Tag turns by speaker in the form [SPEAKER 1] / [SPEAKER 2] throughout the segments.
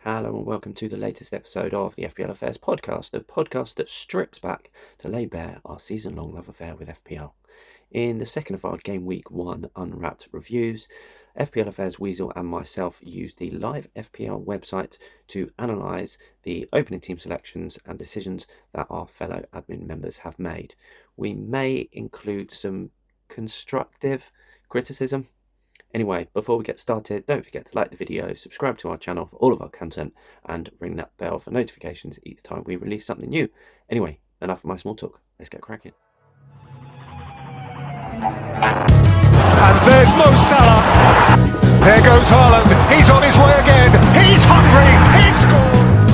[SPEAKER 1] Hello and welcome to the latest episode of the FPL Affairs podcast, the podcast that strips back to lay bare our season-long love affair with FPL. In the second of our Gameweek 1 unwrapped reviews, FPL Affairs Weasel and myself used the live FPL website to analyse the opening team selections and decisions that our fellow admin members have made. We may include some constructive criticism. Anyway, before we get started, don't forget to like the video, subscribe to our channel for all of our content, and ring that bell for notifications each time we release something new. Anyway, enough of my small talk. Let's get cracking.
[SPEAKER 2] And there's Mo Salah. There goes Haaland. He's on his way again. He's hungry. He scored.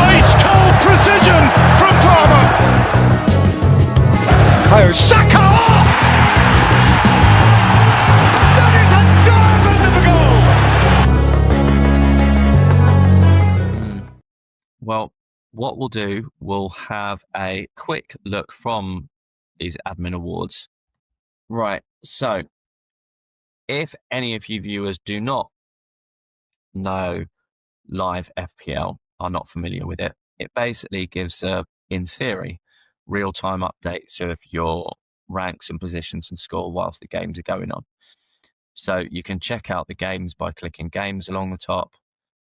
[SPEAKER 2] Ice cold precision from Palmer. Kayo Saka. That is a diamond of a goal.
[SPEAKER 3] Well, what we'll do, we'll have a quick look from these admin awards. Right, so if any of you viewers do not know live FPL, are not familiar with it, it basically gives, in theory, real-time updates of your ranks and positions and score whilst the games are going on. So you can check out the games by clicking games along the top.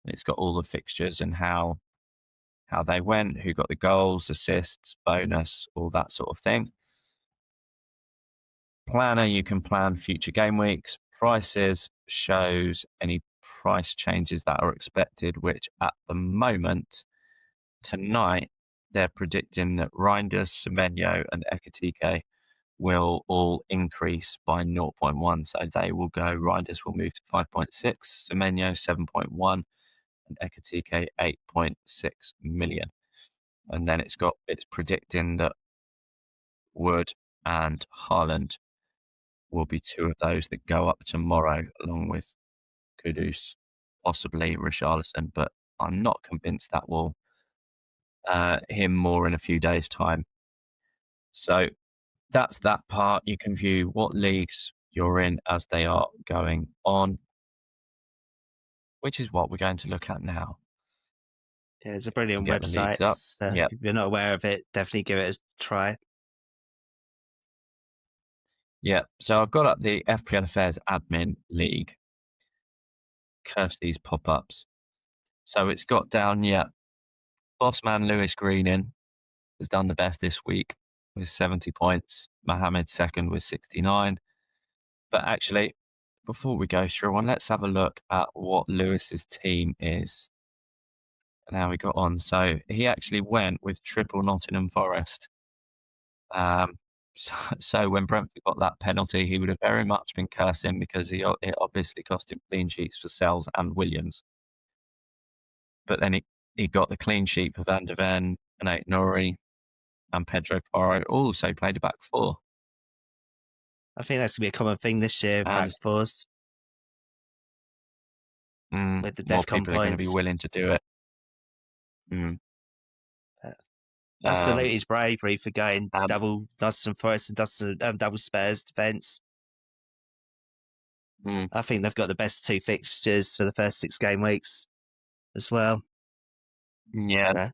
[SPEAKER 3] And it's got all the fixtures and how they went, who got the goals, assists, bonus, all that sort of thing. Planner, you can plan future game weeks. Prices shows any price changes that are expected, which at the moment, tonight, they're predicting that Reinders, Semenyo and Ekitike will all increase by 0.1. So they will go, Reinders will move to 5.6, Semenyo 7.1 and Ekitike 8.6 million. And then it's predicting that Wood and Haaland will be two of those that go up tomorrow, along with Kudus, possibly Richarlison, but I'm not convinced that will him more in a few days' time. So that's that part. You can view what leagues you're in as they are going on, which is what we're going to look at now.
[SPEAKER 4] Yeah, it's a brilliant
[SPEAKER 3] Get the leagues
[SPEAKER 4] website.
[SPEAKER 3] up.
[SPEAKER 4] So
[SPEAKER 3] Yep.
[SPEAKER 4] if you're not aware of it, definitely give it a try.
[SPEAKER 3] Yeah, so I've got up the FPL Affairs Admin League. Curse these pop-ups. So it's got down, Bossman Lewis Greening has done the best this week with 70 points. Mohamed second with 69. But actually, before we go through one, let's have a look at what Lewis's team is and how he got on. So he actually went with triple Nottingham Forest. So when Brentford got that penalty, he would have very much been cursing because it obviously cost him clean sheets for Sells and Williams. But then he got the clean sheet for Van der Ven and Aït-Nouri and Pedro Porro also played a back four.
[SPEAKER 4] I think that's going to be a common thing this year, back fours. With the
[SPEAKER 3] More
[SPEAKER 4] DEFCON
[SPEAKER 3] people are going to be
[SPEAKER 4] points.
[SPEAKER 3] willing to do it.
[SPEAKER 4] That's Saluti's bravery for going
[SPEAKER 3] um,
[SPEAKER 4] double Nottingham Forest and double Spurs defence. I think they've got the best two fixtures for the first 6 game weeks as well.
[SPEAKER 3] Yeah.
[SPEAKER 4] So,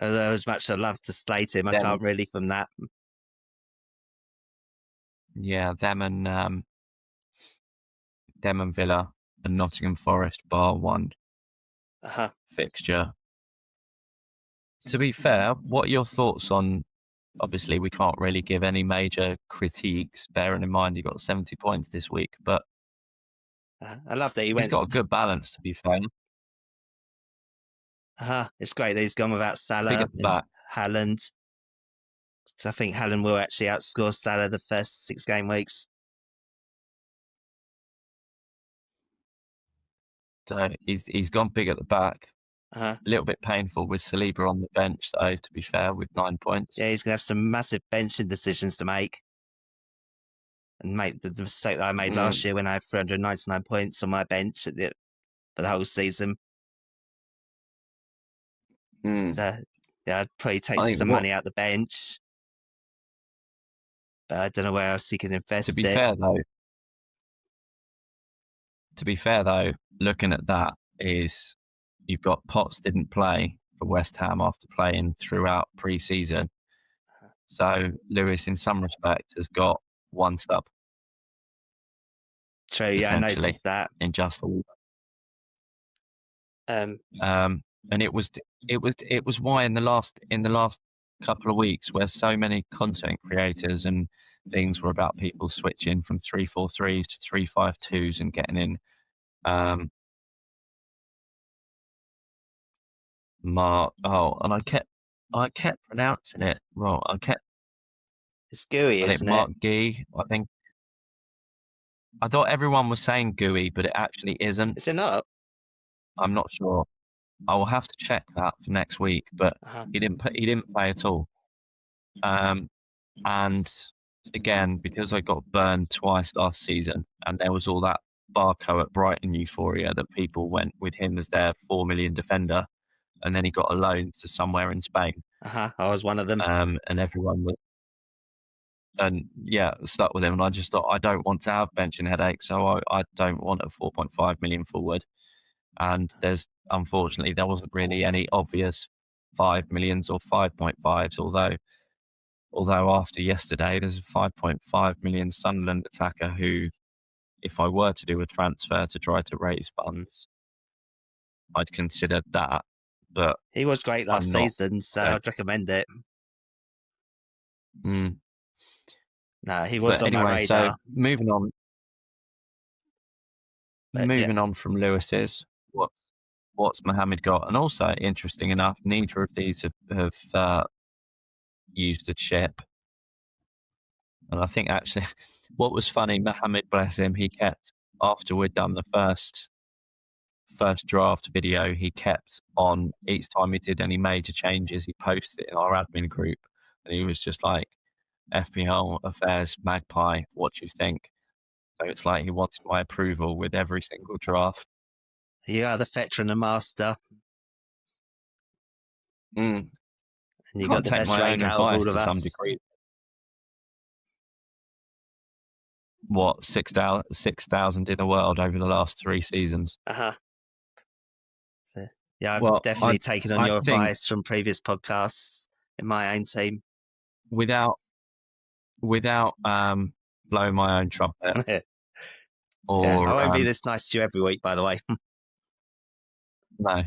[SPEAKER 4] although as much as I'd love to slate him, I can't really from that.
[SPEAKER 3] Yeah, them and Villa and Nottingham Forest bar one fixture. To be fair, what are your thoughts on? Obviously, we can't really give any major critiques, bearing in mind he got 70 points this week, but
[SPEAKER 4] I love that
[SPEAKER 3] he's got a good balance, to be fair.
[SPEAKER 4] It's great that he's gone without Salah and Haaland. So I think Haaland will actually outscore Salah the first 6 game weeks.
[SPEAKER 3] So he's gone big at the back.
[SPEAKER 4] A
[SPEAKER 3] little bit painful with Saliba on the bench, though, to be fair, with 9 points.
[SPEAKER 4] Yeah, he's going to have some massive benching decisions to make. And make the mistake that I made last year when I had 399 points on my bench for the whole season. So, yeah, I'd probably take some money out the bench. But I don't know where else he can invest it.
[SPEAKER 3] To be fair, though, looking at that is you've got Potts didn't play for West Ham after playing throughout pre-season. So Lewis, in some respect, has got one sub.
[SPEAKER 4] True, yeah, I noticed that.
[SPEAKER 3] In just all.
[SPEAKER 4] Um,
[SPEAKER 3] and it was why in the last couple of weeks, where so many content creators and things were about people switching from 3-4-3s to 3-5-2s and getting in and I kept pronouncing it wrong.
[SPEAKER 4] It's gooey, isn't it?
[SPEAKER 3] Mark Gee. I thought everyone was saying gooey, but it actually isn't.
[SPEAKER 4] Is it not?
[SPEAKER 3] I'm not sure. I will have to check that for next week, but he didn't play at all. And again, because I got burned twice last season, and there was all that Barco at Brighton euphoria that people went with him as their 4 million defender, and then he got a loan to somewhere in Spain.
[SPEAKER 4] I was one of them.
[SPEAKER 3] And everyone was, and yeah, stuck with him. And I just thought, I don't want to have benching headaches, so I don't want a 4.5 million forward. And unfortunately, there wasn't really any obvious 5 millions or 5.5s, although after yesterday, there's a 5.5 million Sunderland attacker who, if I were to do a transfer to try to raise funds, I'd consider that. But
[SPEAKER 4] he was great last season, so I'd recommend it. No, he was on my radar.
[SPEAKER 3] So moving on. On from Lewis's, what's Mohamed got? And also, interesting enough, neither of these have used a chip. And I think actually, what was funny, Mohamed, bless him, he kept, after we'd done the first draft video, he kept on each time he did any major changes, he posted it in our admin group, and he was just like, FPL Affairs Magpie, what do you think? So it's like he wants my approval with every single draft.
[SPEAKER 4] You are the veteran and master. And you got the best rank out of all of us.
[SPEAKER 3] To some degree. What, 6,000 in the world over the last 3 seasons?
[SPEAKER 4] So, yeah, I've definitely taken on your advice from previous podcasts in my own team.
[SPEAKER 3] Without blowing my own trumpet. Or,
[SPEAKER 4] yeah, I won't be this nice to you every week, by the way.
[SPEAKER 3] No.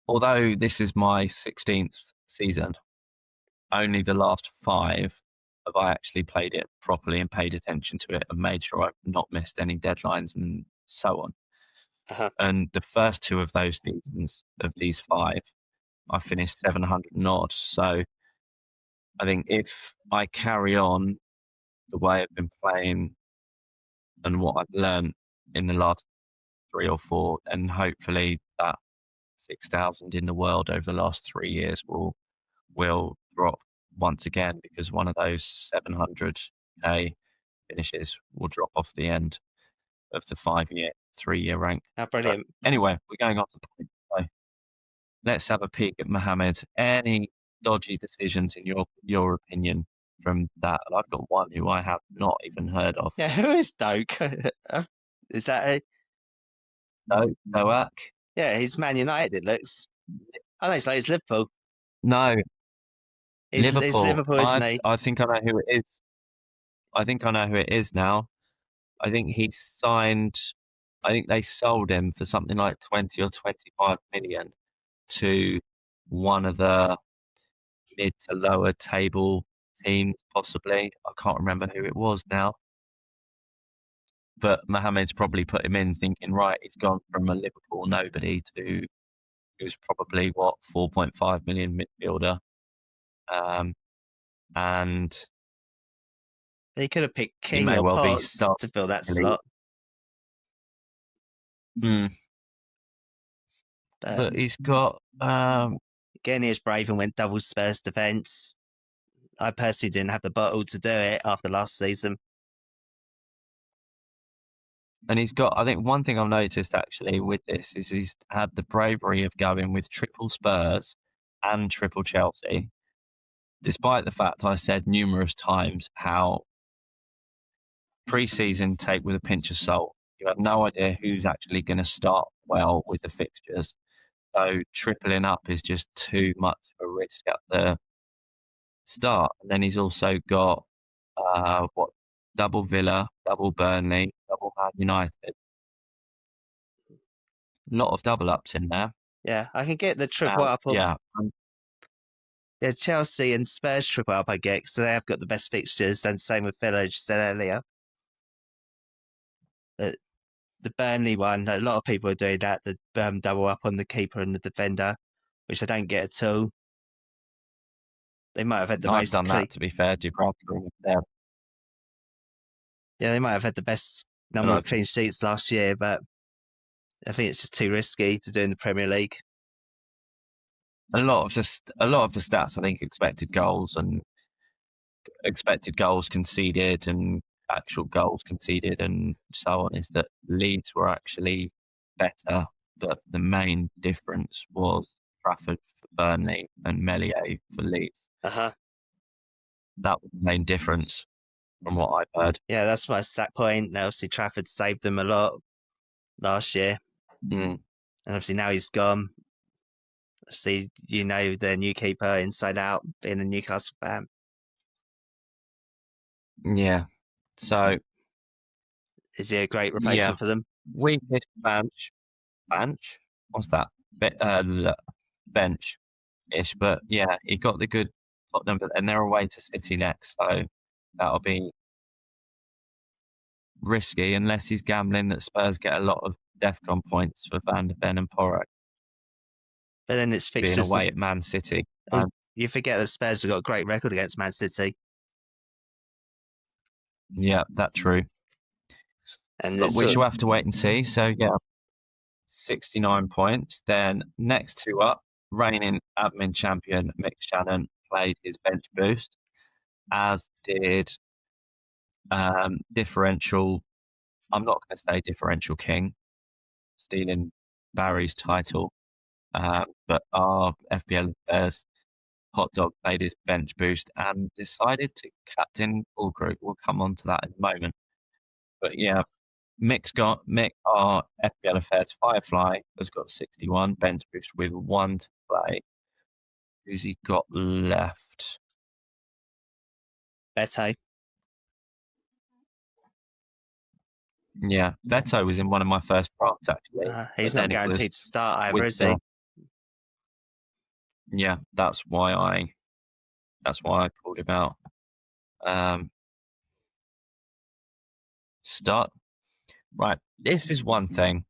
[SPEAKER 3] Although this is my 16th season, only the last 5 have I actually played it properly and paid attention to it and made sure I've not missed any deadlines and so on. And the first 2 of those seasons, of these 5, I finished 700 and odd. So I think if I carry on the way I've been playing and what I've learned in the last 3 or 4, and hopefully that 6,000 in the world over the last 3 years will drop once again, because one of those 700k finishes will drop off the end of the 3-year rank.
[SPEAKER 4] Brilliant.
[SPEAKER 3] But anyway, we're going off the point. So let's have a peek at Mohamed. Any dodgy decisions in your opinion from that? And I've got one who I have not even heard of.
[SPEAKER 4] Yeah, who is Doak? Is that
[SPEAKER 3] Noak?
[SPEAKER 4] Yeah, he's Man United, it looks. I think it's Liverpool.
[SPEAKER 3] No.
[SPEAKER 4] It's Liverpool, isn't he?
[SPEAKER 3] I think I know who it is. I think I know who it is now. I think they sold him for something like 20 or 25 million to one of the mid to lower table teams, possibly. I can't remember who it was now. But Mohamed's probably put him in thinking, right, he's gone from a Liverpool nobody to who's probably 4.5 million midfielder. And
[SPEAKER 4] he could have picked King or Potts to fill that slot.
[SPEAKER 3] But he's got
[SPEAKER 4] again, he was brave and went double Spurs defence. I personally didn't have the bottle to do it after last season.
[SPEAKER 3] And he's got, I think one thing I've noticed actually with this is he's had the bravery of going with triple Spurs and triple Chelsea, despite the fact I said numerous times how pre-season take with a pinch of salt. You have no idea who's actually going to start well with the fixtures. So tripling up is just too much of a risk at the start. And then he's also got double Villa, double Burnley, double Man United. A lot of double ups in there.
[SPEAKER 4] Yeah, I can get the triple up.
[SPEAKER 3] Yeah,
[SPEAKER 4] Yeah, Chelsea and Spurs triple up I get because they have got the best fixtures, and same with Villa, as you said earlier. But the Burnley one, a lot of people are doing that, the double up on the keeper and the defender, which I don't get at all. They might have had the
[SPEAKER 3] I've
[SPEAKER 4] most
[SPEAKER 3] done that, to be fair. Yeah,
[SPEAKER 4] they might have had the best number of clean sheets last year, but I think it's just too risky to do in the Premier League.
[SPEAKER 3] a lot of the stats, I think, expected goals conceded and actual goals conceded and so on, is that Leeds were actually better, but the main difference was Trafford for Burnley and Meslier for Leeds.
[SPEAKER 4] Uh-huh.
[SPEAKER 3] That was the main difference from what I've heard.
[SPEAKER 4] Yeah, that's my stat point. Now, obviously, Trafford saved them a lot last year.
[SPEAKER 3] Mm.
[SPEAKER 4] And obviously now he's gone. Obviously, the new keeper inside out, being a Newcastle fan.
[SPEAKER 3] Yeah. So
[SPEAKER 4] is he a great replacement for them?
[SPEAKER 3] Weakest bench. What's that? Bench-ish, but yeah, he got the good Tottenham, and they're away to City next, so that'll be risky unless he's gambling that Spurs get a lot of DEFCON points for Van de Ven and Porro.
[SPEAKER 4] But then it's fixtures
[SPEAKER 3] being away at Man City.
[SPEAKER 4] You forget that Spurs have got a great record against Man City.
[SPEAKER 3] Yeah, that's true. But we shall have to wait and see. So yeah, 69 points. Then next two up, reigning admin champion Mick Shannon played his bench boost, as did differential. I'm not going to say differential king, stealing Barry's title, but our FPL Affairs Hot Dog played his bench boost and decided to captain full group. We'll come on to that in a moment. But yeah, Mick, our FPL Affairs Firefly, has got 61 bench boost with 1 to play. Who's he got left?
[SPEAKER 4] Beto.
[SPEAKER 3] Yeah, Beto was in one of my first drafts, actually.
[SPEAKER 4] He's not guaranteed to start either, is he?
[SPEAKER 3] Yeah, that's why I pulled him out. Start. Right, this is one thing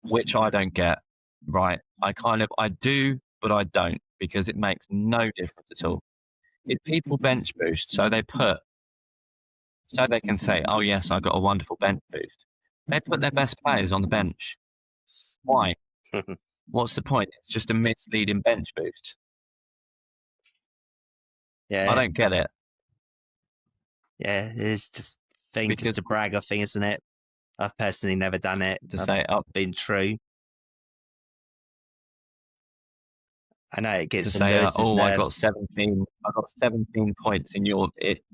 [SPEAKER 3] which I don't get. Right, I do, but I don't, because it makes no difference at all. If people bench boost, so they can say, oh yes, I got a wonderful bench boost. They put their best players on the bench. Why? What's the point? It's just a misleading bench boost.
[SPEAKER 4] Yeah.
[SPEAKER 3] I don't get it.
[SPEAKER 4] Yeah, it's just just a brag off thing, isn't it? I've personally never done it. I've been true. I know it gets some nerves.
[SPEAKER 3] I got 17 points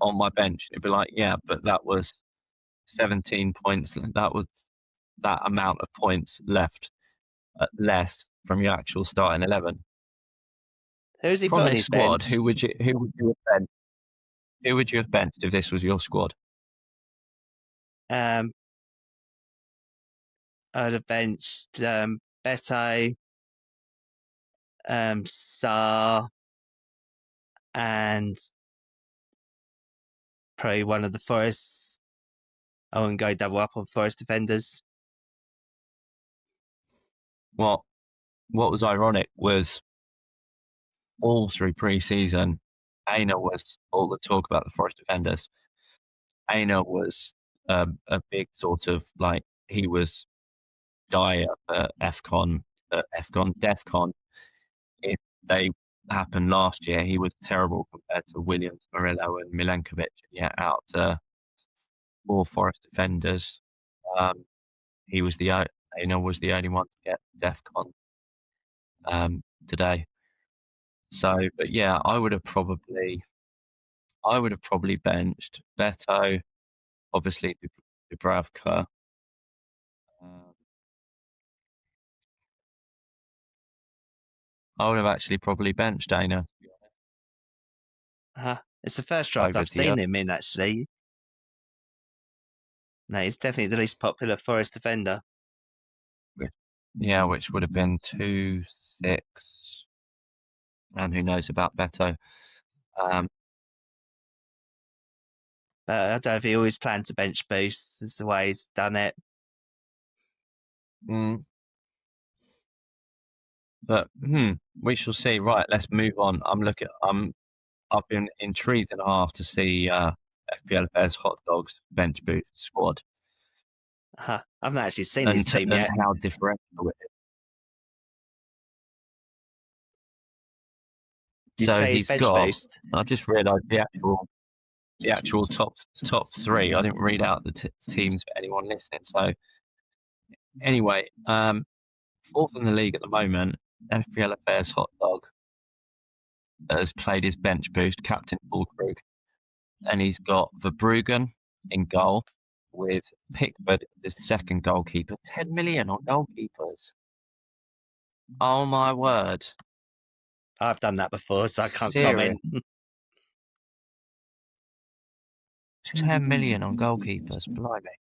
[SPEAKER 3] on my bench. It'd be like, yeah, but that was 17 points. That was that amount of points left less from your actual starting 11.
[SPEAKER 4] Who's he
[SPEAKER 3] from
[SPEAKER 4] put
[SPEAKER 3] this squad?
[SPEAKER 4] Bench?
[SPEAKER 3] Who would you have benched? Who would you have benched if this was your squad?
[SPEAKER 4] I'd have benched Beto, Sarr, and probably one of the Forest. I wouldn't go double up on Forest defenders.
[SPEAKER 3] What was ironic was all through pre-season, Aina was all the talk about the Forest defenders. Aina was a big sort of like, he was dire for DEFCON. If they happened last year, he was terrible compared to Williams, Murillo, and Milenkovic. Yeah, out to 4 Forest defenders. Aina was the only one to get DEFCON today. So, but yeah, I would have probably benched Beto, obviously Dubravka, I would have actually probably benched Dana.
[SPEAKER 4] It's the first draft
[SPEAKER 3] Over
[SPEAKER 4] I've
[SPEAKER 3] the year.
[SPEAKER 4] seen him in, actually. No, he's definitely the least popular Forest defender.
[SPEAKER 3] Yeah, which would have been 2-6. And who knows about Beto.
[SPEAKER 4] But I don't know if he always planned to bench boost. That's the way he's done it.
[SPEAKER 3] But we shall see. Right, let's move on. I've been intrigued and a half to see FPL Affairs Hot Dogs bench boost squad.
[SPEAKER 4] I've not actually seen his team yet.
[SPEAKER 3] And how differential it is.
[SPEAKER 4] You
[SPEAKER 3] So
[SPEAKER 4] say
[SPEAKER 3] he's
[SPEAKER 4] his bench
[SPEAKER 3] got.
[SPEAKER 4] boost?
[SPEAKER 3] I just realised the actual top three. I didn't read out the teams for anyone listening. So anyway, fourth in the league at the moment, FPL Affairs Hot Dog has played his bench boost, Captain Fulkrug, and he's got Verbruggen in goal with Pickford as second goalkeeper. 10 million on goalkeepers. Oh my word.
[SPEAKER 4] I've done that before, so I can't
[SPEAKER 3] Serious.
[SPEAKER 4] comment.
[SPEAKER 3] 10 million on goalkeepers, blimey.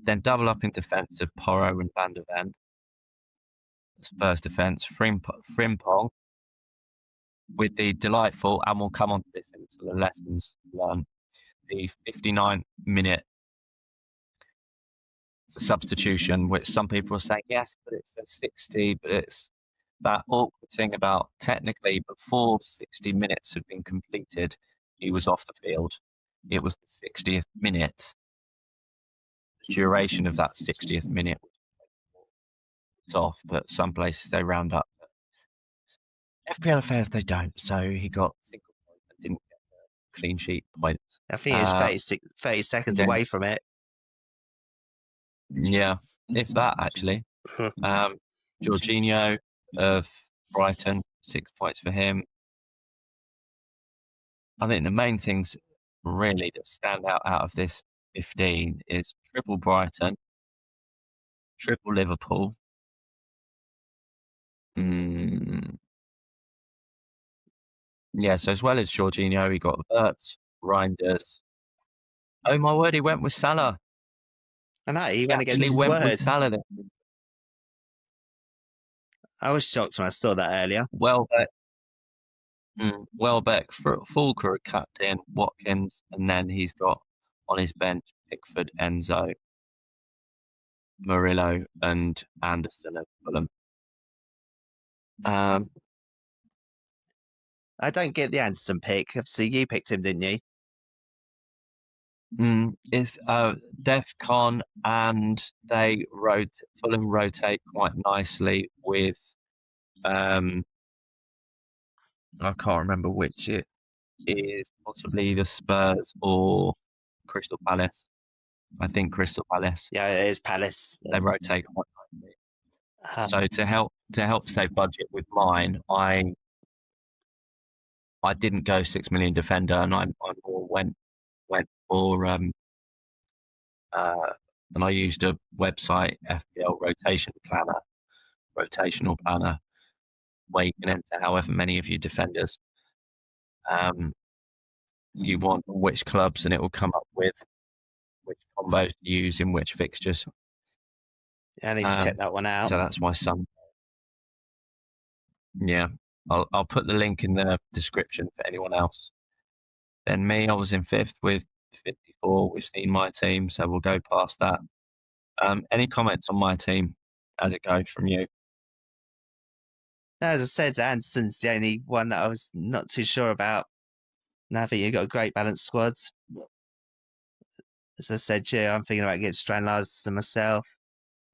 [SPEAKER 3] Then double up in defence of Porro and Van der Ven. Spurs defence, Frimpong, with the delightful, and we'll come on to this into the lessons learned, the 59-minute substitution, which some people are saying, yes, but it's a 60, but it's that awkward thing about technically before 60 minutes had been completed, he was off the field. It was the 60th minute. The duration of that 60th minute was off, but some places they round up. FPL Affairs, they don't, so he got single point and didn't get the clean sheet points.
[SPEAKER 4] I think he was 30 seconds away from it.
[SPEAKER 3] Yeah, if that, actually. Jorginho of Brighton, 6 points for him. I think the main things really that stand out of this 15 is triple Brighton, triple Liverpool. Yeah, so as well as Jorginho, he got Wirtz, Reinders. Oh my word, he went with Salah.
[SPEAKER 4] I know, he went against his
[SPEAKER 3] went
[SPEAKER 4] word.
[SPEAKER 3] with Salah then.
[SPEAKER 4] I was shocked when I saw that earlier.
[SPEAKER 3] Welbeck, Fulkrug captain, Watkins, and then he's got on his bench Pickford, Enzo, Murillo, and Anderson of Fulham.
[SPEAKER 4] I don't get the Anderson pick. Obviously, you picked him, didn't you?
[SPEAKER 3] It's DEFCON, and Fulham rotate quite nicely with I can't remember which it is, possibly the Spurs or Crystal Palace. I think Crystal Palace.
[SPEAKER 4] Yeah, it is Palace.
[SPEAKER 3] They rotate quite nicely. So to help save budget with mine, I didn't go 6 million defender, and I more went for and I used a website, FPL rotational planner, where you can enter however many of your defenders you want, which clubs, and it will come up with which combos to use in which fixtures.
[SPEAKER 4] Yeah, I need to check that one out.
[SPEAKER 3] So that's my son. Yeah, I'll put the link in the description for anyone else. Then me, I was in fifth with 54. We've seen my team, so we'll go past that. Any comments on my team as it goes from you?
[SPEAKER 4] As I said, Anderson's the only one that I was not too sure about. And I think you've got a great balanced squad. As I said, yeah, I'm thinking about getting Strandlars and myself.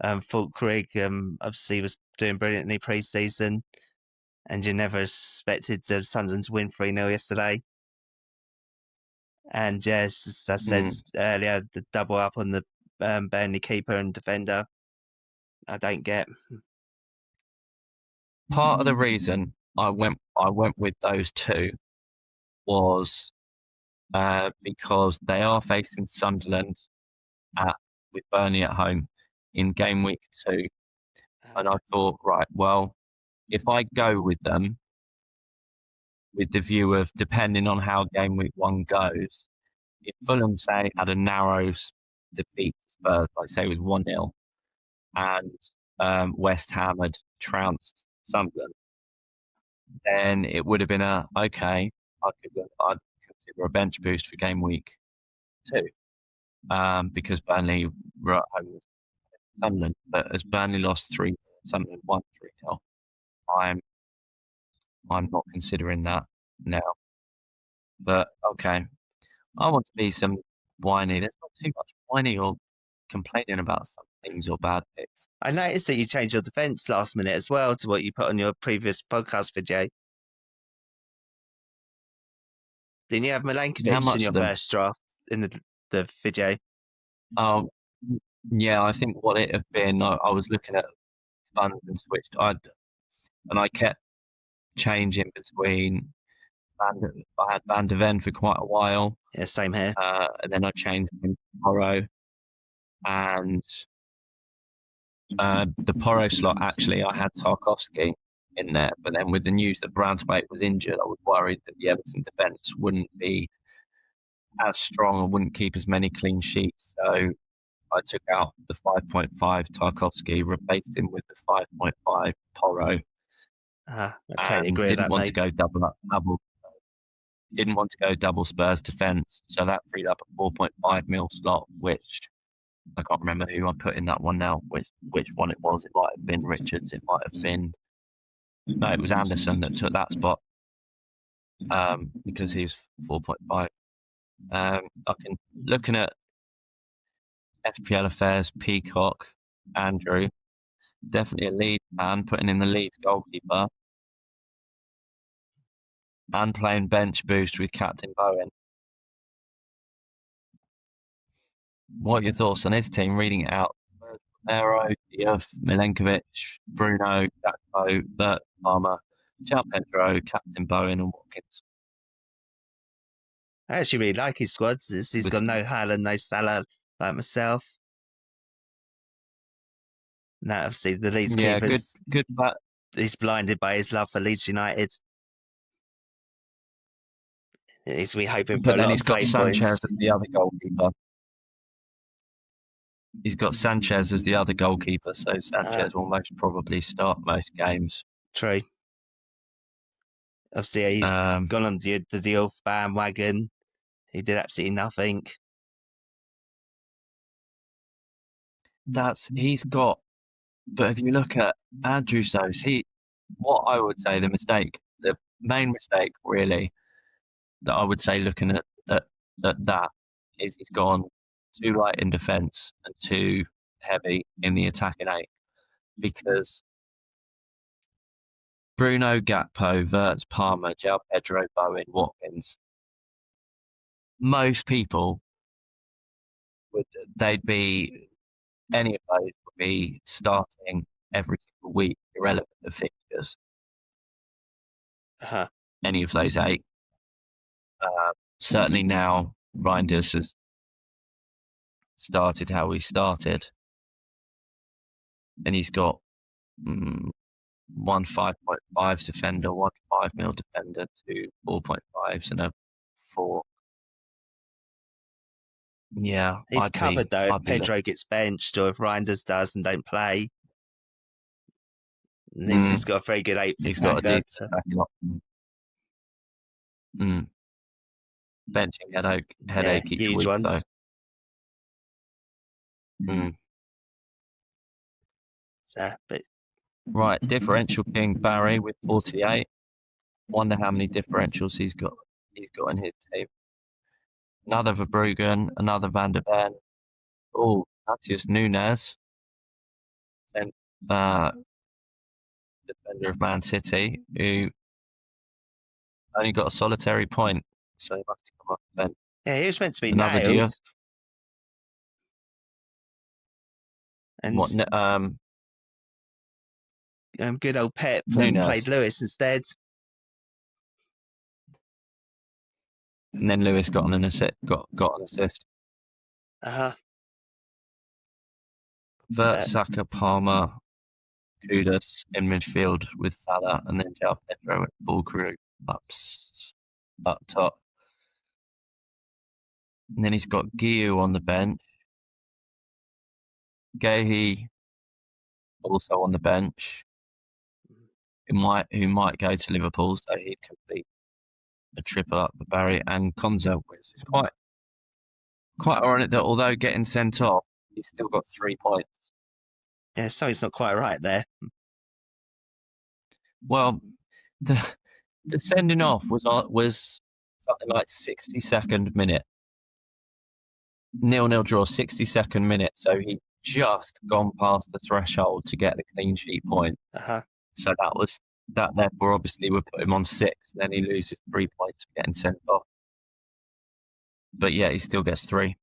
[SPEAKER 4] Fulkrug obviously was doing brilliantly pre-season, and you never expected Sunderland to win 3-0 yesterday. And yes, as I said earlier, the double up on the Burnley keeper and defender, I don't get.
[SPEAKER 3] Part of the reason I went with those two was because they are facing Sunderland with Burnley at home in game week 2. And I thought, right, well, if I go with them with the view of depending on how game week 1 goes, if Fulham, say, had a narrow defeat to Spurs, like say it was 1-0, and West Ham had trounced Sunderland, then it would have been I'd consider a bench boost for game week 2, because Burnley were at home with Sunderland. But as Burnley lost 3, Sunderland won 3-0, I'm not considering that now. But okay, I want to be some whiny. There's not too much whiny or complaining about some things or bad picks.
[SPEAKER 4] I noticed that you changed your defence last minute as well to what you put on your previous podcast video. Didn't you have
[SPEAKER 3] How
[SPEAKER 4] Milankovic
[SPEAKER 3] much
[SPEAKER 4] in your
[SPEAKER 3] of them?
[SPEAKER 4] first draft in the video?
[SPEAKER 3] Oh, yeah, I think what it had been, I was looking at funds and switched. And I kept changing between. I had Van de Ven for quite a while,
[SPEAKER 4] Yeah, same here.
[SPEAKER 3] and then I changed him to Porro, and the Porro slot, actually, I had Tarkowski in there, but then with the news that Branthwaite was injured, I was worried that the Everton defence wouldn't be as strong and wouldn't keep as many clean sheets. So I took out the 5.5 Tarkowski, replaced him with the 5.5 Porro,
[SPEAKER 4] I totally
[SPEAKER 3] and
[SPEAKER 4] agree with that, mate.
[SPEAKER 3] didn't want to go double Spurs defence, so that freed up a 4.5 mil slot, which I can't remember who I put in that one now, which one it was. It might have been Richards, it might have been, no, it was Anderson that took that spot, because he's 4.5. Looking at FPL Affairs, Peacock, Andrew, definitely a lead man, putting in the lead goalkeeper, and playing bench boost with Captain Bowen. What are your thoughts on his team? Reading it out: Romero, Diouf, Milenkovic, Bruno, Gakpo, Bert, Palmer, João Pedro, Captain Bowen, and Watkins.
[SPEAKER 4] I actually really like his squads. He's got no Haaland, no Salah, like myself. Now, obviously, the Leeds keeper,
[SPEAKER 3] good.
[SPEAKER 4] He's blinded by his love for Leeds United. He's hoping for
[SPEAKER 3] But
[SPEAKER 4] a
[SPEAKER 3] then
[SPEAKER 4] lot
[SPEAKER 3] he's
[SPEAKER 4] of
[SPEAKER 3] got
[SPEAKER 4] save
[SPEAKER 3] Sanchez
[SPEAKER 4] points.
[SPEAKER 3] as the other goalkeeper. He's got Sanchez as the other goalkeeper, so Sanchez will most probably start most games.
[SPEAKER 4] True. Obviously, he's gone on the Diouf bandwagon. He did absolutely nothing.
[SPEAKER 3] He's got, but if you look at Andrew's nose, what I would say the main mistake really that I would say looking at that is he's gone too light in defence and too heavy in the attacking eight, because Bruno, Gakpo, Wirtz, Palmer, João Pedro, Bowen, Watkins, most people any of those would be starting every single week, irrelevant of fixtures. Any of those 8. Certainly now, Reinders has started how he started, and he's got one 5.5 defender, one 5 mil defender, 2 4.5s, and a 4. Yeah,
[SPEAKER 4] he's covered though. If Pedro gets benched or if Reinders does and don't play, he's got a very good 8th
[SPEAKER 3] He's
[SPEAKER 4] attacker.
[SPEAKER 3] got a decent attacking option. Benching headache each
[SPEAKER 4] huge
[SPEAKER 3] week
[SPEAKER 4] ones.
[SPEAKER 3] though.
[SPEAKER 4] But
[SPEAKER 3] Right, differential king Barry with 48. Wonder how many differentials he's got in his team. Another Verbruggen, another Van der Ven. Oh, Matheus Nunes. Then defender of Man City, who only got a solitary point, so he must come off the bench.
[SPEAKER 4] Yeah, he was meant to be
[SPEAKER 3] Another
[SPEAKER 4] nailed. And good old Pep played Lewis instead.
[SPEAKER 3] And then Lewis got an assist. Wirtz, Saka, Palmer, Kudus in midfield with Salah, and then João Pedro at full crew up top. And then he's got Guiu on the bench. Gehi also on the bench. Who might go to Liverpool, so he'd complete a triple up for Barry and Konza, which is quite ironic that although getting sent off, he's still got 3 points.
[SPEAKER 4] Yeah, something's not quite right there.
[SPEAKER 3] Well, the sending off was something like 62nd minute. 0-0 draw, 62nd minute. So he'd just gone past the threshold to get the clean sheet point. So that therefore obviously would put him on 6. Then he loses 3 points for getting sent off. But yeah, he still gets 3.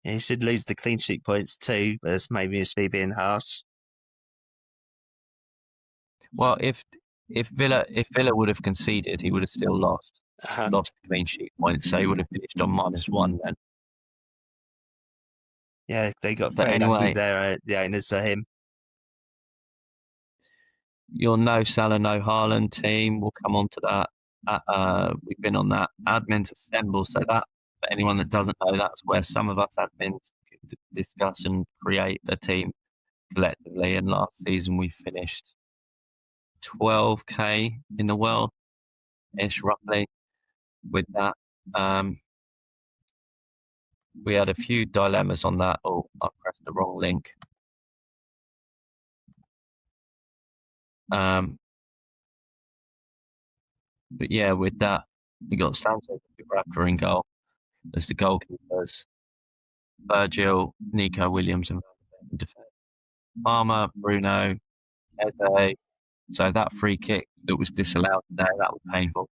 [SPEAKER 4] Yeah, he should lose the clean sheet points too, but it's maybe just me being harsh.
[SPEAKER 3] Well, if Villa would have conceded, he would have still lost the clean sheet points, so he would have finished on -1 then.
[SPEAKER 4] Yeah, they got
[SPEAKER 3] But
[SPEAKER 4] very
[SPEAKER 3] anyway,
[SPEAKER 4] lucky there, the owners for him.
[SPEAKER 3] Your no Salah, no Haaland team, we'll come on to that. We've been on that admins assemble, so that, for anyone that doesn't know, that's where some of us admins discuss and create a team collectively. And last season we finished 12k in the world ish, roughly, with that. We had a few dilemmas on that. Oh, I pressed the wrong link. But yeah, with that, we got Santos and Rapper in goal as the goalkeepers. Virgil, Nico Williams, and defence. Palmer, Bruno, Eze. So that free kick that was disallowed today, that was painful.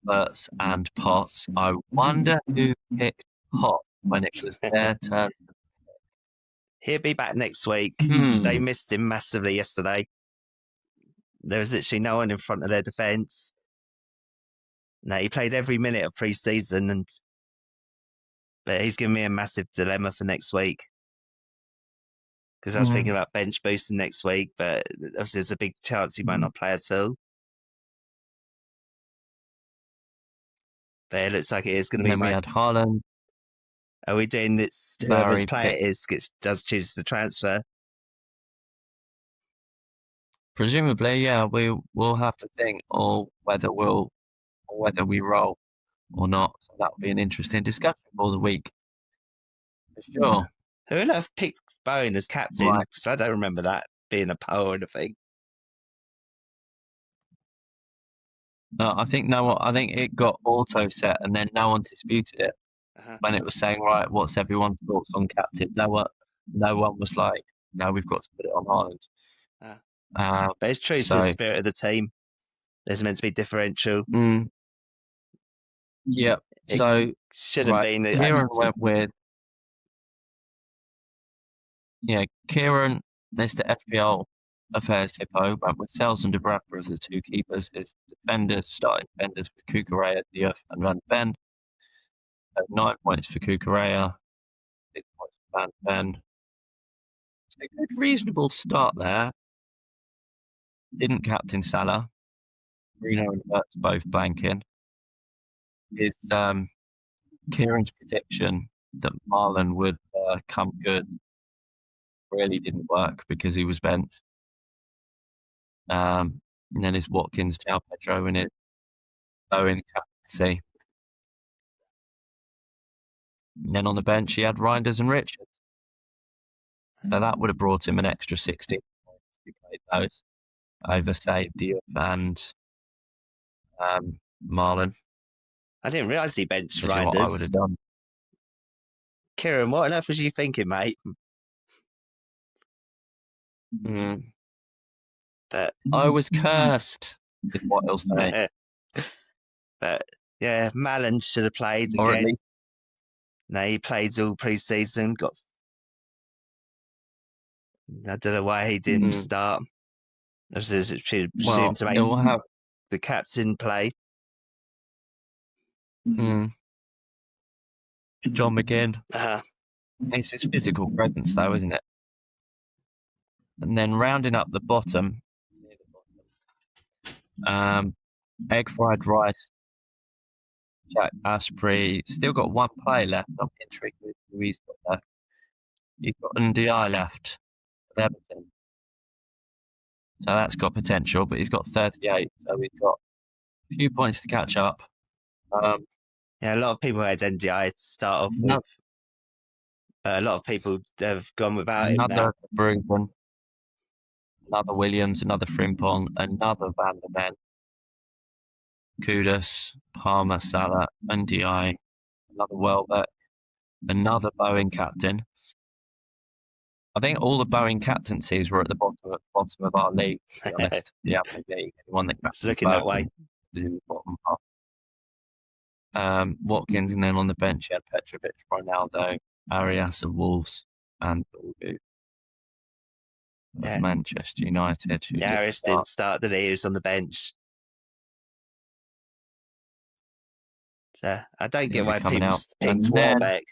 [SPEAKER 3] Butts and Potts. I wonder who picked Potts when it was their turn.
[SPEAKER 4] He'll be back next week. They missed him massively yesterday. There was literally no one in front of their defence. No, he played every minute of pre-season, but he's given me a massive dilemma for next week. Because I was thinking about bench boosting next week, but obviously there's a big chance he might not play at all. But it looks like it is going to be.
[SPEAKER 3] Then we had Haaland.
[SPEAKER 4] Are we doing this? Whoever's player it is does choose the transfer.
[SPEAKER 3] Presumably, yeah. We will have to think, or whether we roll or not. So that will be an interesting discussion for the week, for sure.
[SPEAKER 4] Who on earth picked Bowen as captain? Because I don't remember that being a poll or anything.
[SPEAKER 3] I think it got auto set, and then no one disputed it when it was saying, right, what's everyone's thoughts on captain? No one was like, no, we've got to put it on Haaland.
[SPEAKER 4] But it's true to the spirit of the team. There's meant to be differential.
[SPEAKER 3] Yeah.
[SPEAKER 4] It
[SPEAKER 3] so
[SPEAKER 4] should have been.
[SPEAKER 3] Kieran went with. Yeah, Kieran, Mr. FPL Affairs Hippo, went with Sels and Dubravka as the 2 keepers. His starting defenders with Kukurea, Diouf, and Van Ven. 9 points for Kukurea, 6 points for Van Ven. It's a good, reasonable start there. Didn't captain Salah. Bruno and Wirtz both blanking. His Kieran's prediction that Marlon would come good really didn't work because he was benched. And then his Watkins, João Pedro, and his Owen captaincy. And then on the bench he had Reinders and Richards. So that would have brought him an extra 60 points if he played those over, say, Diouf and Marlon.
[SPEAKER 4] I didn't realise he benched Reinders.
[SPEAKER 3] What I would have done.
[SPEAKER 4] Kieran, what on earth was you thinking, mate? But
[SPEAKER 3] I was cursed, is what he'll say.
[SPEAKER 4] But yeah, Malin should have played
[SPEAKER 3] Or
[SPEAKER 4] again.
[SPEAKER 3] at least...
[SPEAKER 4] No, he played all pre-season. I don't know why he didn't start. I was presumed to make the captain play.
[SPEAKER 3] John McGinn. It's his physical presence, though, isn't it? And then rounding up the bottom, egg fried rice, Jack Asprey. Still got one play left. I'm intrigued with who he's got left. He's got NDI left with Everton. So that's got potential, but he's got 38. So we've got a few points to catch up.
[SPEAKER 4] Yeah, a lot of people had NDI to start off with. A lot of people have gone without him now.
[SPEAKER 3] Another Brugman, another Williams, another Frimpong, another Van der Ven, Kudus, Palmer, Salah, NDI, another Welbeck, another Bowen captain. I think all the Bowen captaincies were at the bottom of our league, to be honest. The Apple League. The one that
[SPEAKER 4] It's looking that way.
[SPEAKER 3] Was in the bottom half. Watkins, and then on the bench you had Petrovic, Ronaldo, Arias of Wolves, and Dorgu of Manchester United.
[SPEAKER 4] Yeah, Arias did start the day. He was on the bench. So I don't get why people picked Welbeck.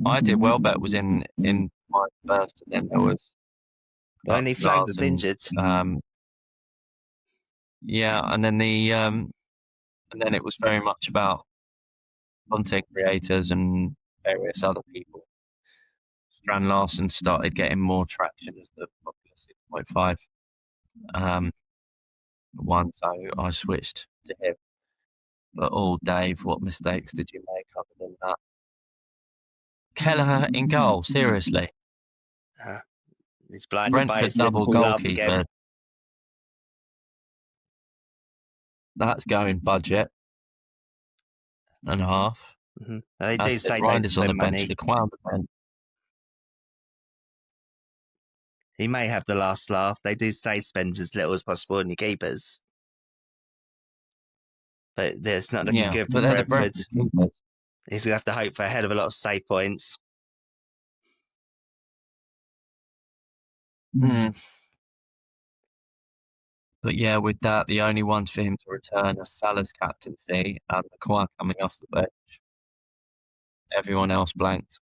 [SPEAKER 3] I did. Welbeck was in my first, and then there was.
[SPEAKER 4] Only flagged as injured.
[SPEAKER 3] Yeah, and then it was very much about content creators and various other people. Strand Larsen started getting more traction as the popular 6.5 one, so I switched to him. But Dave, what mistakes did you make other than that? Kelleher in goal, seriously.
[SPEAKER 4] He's blinded by his double goalkeeper.
[SPEAKER 3] That's going budget and a half.
[SPEAKER 4] Mm-hmm. They do say don't spend money. He may have the last laugh. They do say spend as little as possible on your keepers. But it's not looking good for Brentford. He's going to have to hope for a hell of a lot of save points.
[SPEAKER 3] But yeah, with that, the only ones for him to return are Salah's captaincy and Maguire coming off the bench. Everyone else blanked.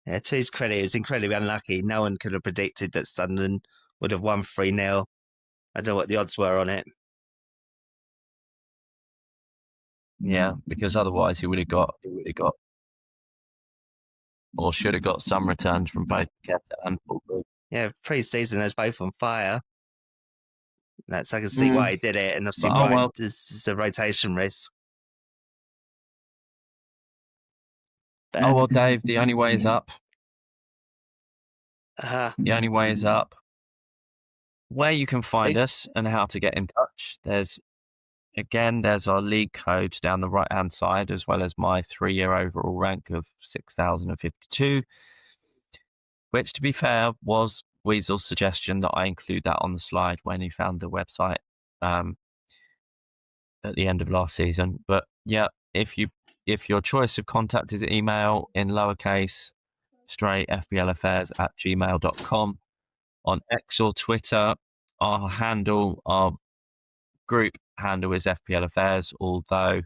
[SPEAKER 4] Yeah, to his credit, he was incredibly unlucky. No one could have predicted that Sunderland would have won 3-0. I don't know what the odds were on it.
[SPEAKER 3] Yeah, because otherwise he would have got, or should have got some returns from both Keta and Fulgrim.
[SPEAKER 4] Yeah, pre-season, they're both on fire. That's I can see why he did it, and obviously is a rotation risk.
[SPEAKER 3] Dave, the only way is up. The only way is up. Where you can find us and how to get in touch, there's our league code down the right-hand side, as well as my 3-year overall rank of 6,052, which, to be fair, was Weasel's suggestion that I include that on the slide when he found the website at the end of last season. But yeah, if your choice of contact is email in lowercase, straight fplaffairs@gmail.com. On X or Twitter, our group handle is FPL Affairs, although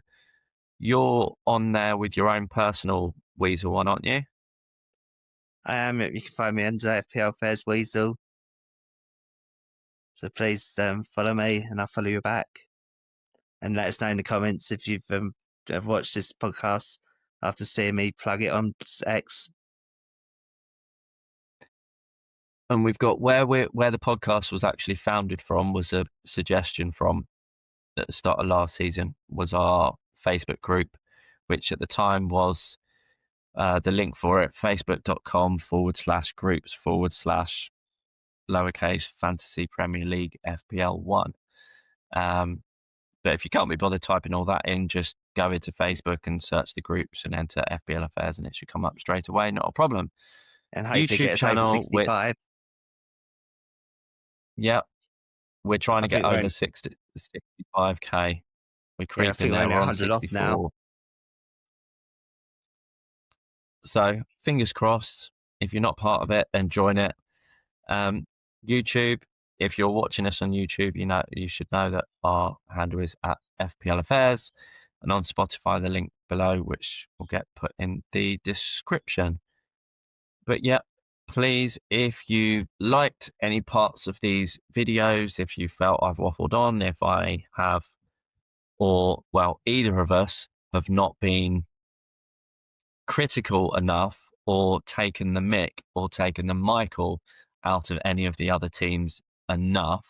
[SPEAKER 3] you're on there with your own personal Weasel one, aren't you?
[SPEAKER 4] I am. You can find me under FPL Affairs Weasel. So please follow me and I'll follow you back. And let us know in the comments if you've watched this podcast after seeing me plug it on X.
[SPEAKER 3] And we've got where the podcast was actually founded from was a suggestion from at the start of last season, was our Facebook group, which at the time was the link for it, facebook.com/groups/lowercase fantasy Premier League FPL1. But if you can't be bothered typing all that in, just go into Facebook and search the groups and enter FPL Affairs and it should come up straight away, not a problem.
[SPEAKER 4] And hopefully get us over 65.
[SPEAKER 3] Yeah, we're trying to get over 65k. We're creeping
[SPEAKER 4] I think
[SPEAKER 3] there.
[SPEAKER 4] We're 100 off now.
[SPEAKER 3] So fingers crossed. If you're not part of it, then join it. YouTube. If you're watching us on YouTube, you should know that our handle is at FPL Affairs, and on Spotify the link below, which will get put in the description. But yeah, please, if you liked any parts of these videos, if you felt I've waffled on, if I have, or, well, either of us have not been critical enough or taken the mick or taken the Michael out of any of the other teams enough,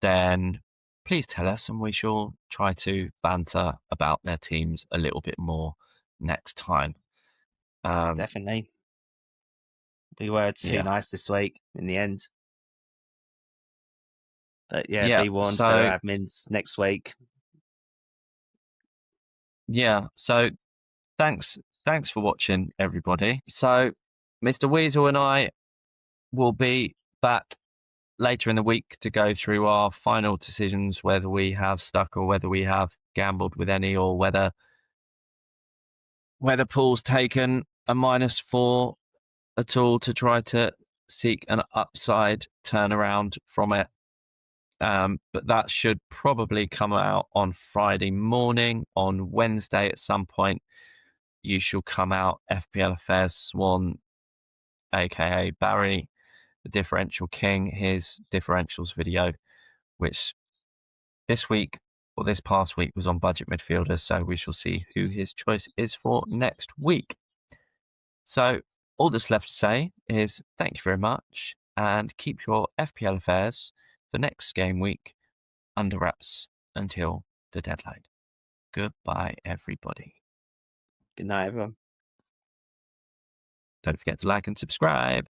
[SPEAKER 3] then please tell us and we shall try to banter about their teams a little bit more next time.
[SPEAKER 4] Definitely. We were too
[SPEAKER 3] Yeah.
[SPEAKER 4] nice this week in the end. But yeah,
[SPEAKER 3] Yeah,
[SPEAKER 4] be warned,
[SPEAKER 3] so-
[SPEAKER 4] fellow admins, next week.
[SPEAKER 3] Yeah, so thanks for watching, everybody. So Mr. Weasel and I will be back later in the week to go through our final decisions, whether we have stuck or whether we have gambled with any, or whether Paul's taken a -4 at all to try to seek an upside turnaround from it. But that should probably come out on Friday morning. On Wednesday at some point, you shall come out FPL Affairs Swan, aka Barry, the Differential King, his differentials video, which this week or this past week was on budget midfielders. So we shall see who his choice is for next week. So all that's left to say is thank you very much and keep your FPL affairs for next game week under wraps until the deadline. Goodbye, everybody.
[SPEAKER 4] Good night, everyone.
[SPEAKER 3] Don't forget to like and subscribe.